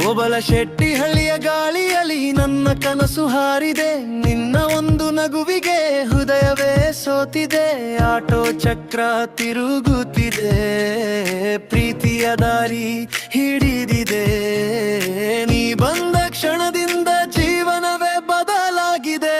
ಓಬಳಶೆಟ್ಟಿಹಳ್ಳಿಯ ಗಾಳಿಯಲ್ಲಿ ನನ್ನ ಕನಸು ಹಾರಿದೆ, ನಿನ್ನ ಒಂದು ನಗುವಿಗೆ ಹೃದಯವೇ ಸೋತಿದೆ. ಆಟೋ ಚಕ್ರ ತಿರುಗುತ್ತಿದೆ, ಪ್ರೀತಿಯ ದಾರಿ ಹಿಡಿದಿದೆ. ನೀ ಬಂದ ಕ್ಷಣದಿಂದ ಜೀವನವೇ ಬದಲಾಗಿದೆ.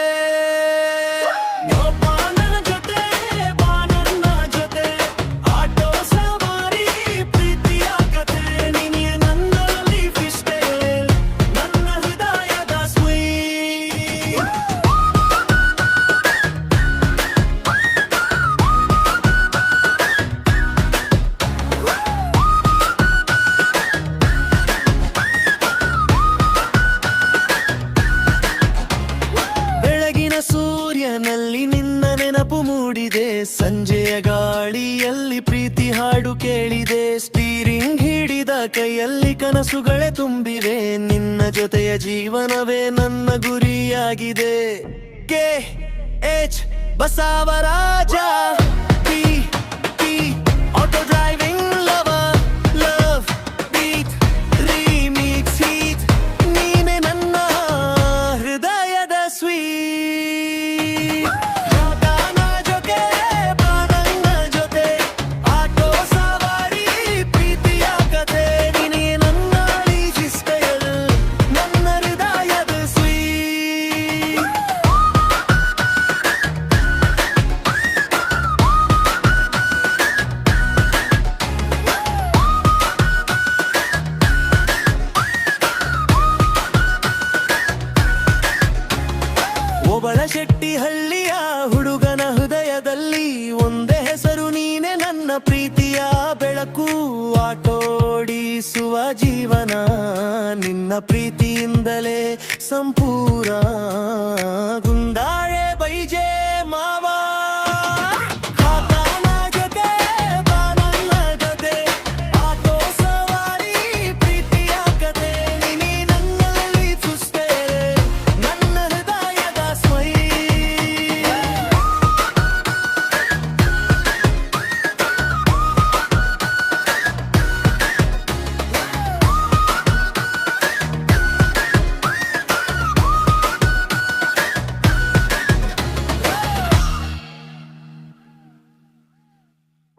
ಸೂರ್ಯನಲ್ಲಿ ನಿನ್ನ ನೆನಪು ಮೂಡಿದೆ, ಸಂಜೆಯ ಗಾಳಿಯಲ್ಲಿ ಪ್ರೀತಿ ಹಾಡು ಕೇಳಿದೆ. ಸ್ಟೀರಿಂಗ್ ಹಿಡಿದ ಕೈಯಲ್ಲಿ ಕನಸುಗಳೇ ತುಂಬಿವೆ, ನಿನ್ನ ಜೊತೆಯ ಜೀವನವೇ ನನ್ನ ಗುರಿಯಾಗಿದೆ. KH Basavaraj, auto driving lover, love beat remix heat, ನೀನೆ ನನ್ನ ಹೃದಯದ ಸ್ವೀಟ್. ಓಬಳಶೆಟ್ಟಿಹಳ್ಳಿಯ ಹುಡುಗನ ಹೃದಯದಲ್ಲಿ ಒಂದೇ ಹೆಸರು, ನೀನೆ ನನ್ನ ಪ್ರೀತಿಯ ಬೆಳಕು. ಆಟೋಡಿಸುವ ಜೀವನ ನಿನ್ನ ಪ್ರೀತಿಯಿಂದಲೇ ಸಂಪೂರ್ಣ. ಗುಂದಾಳೆ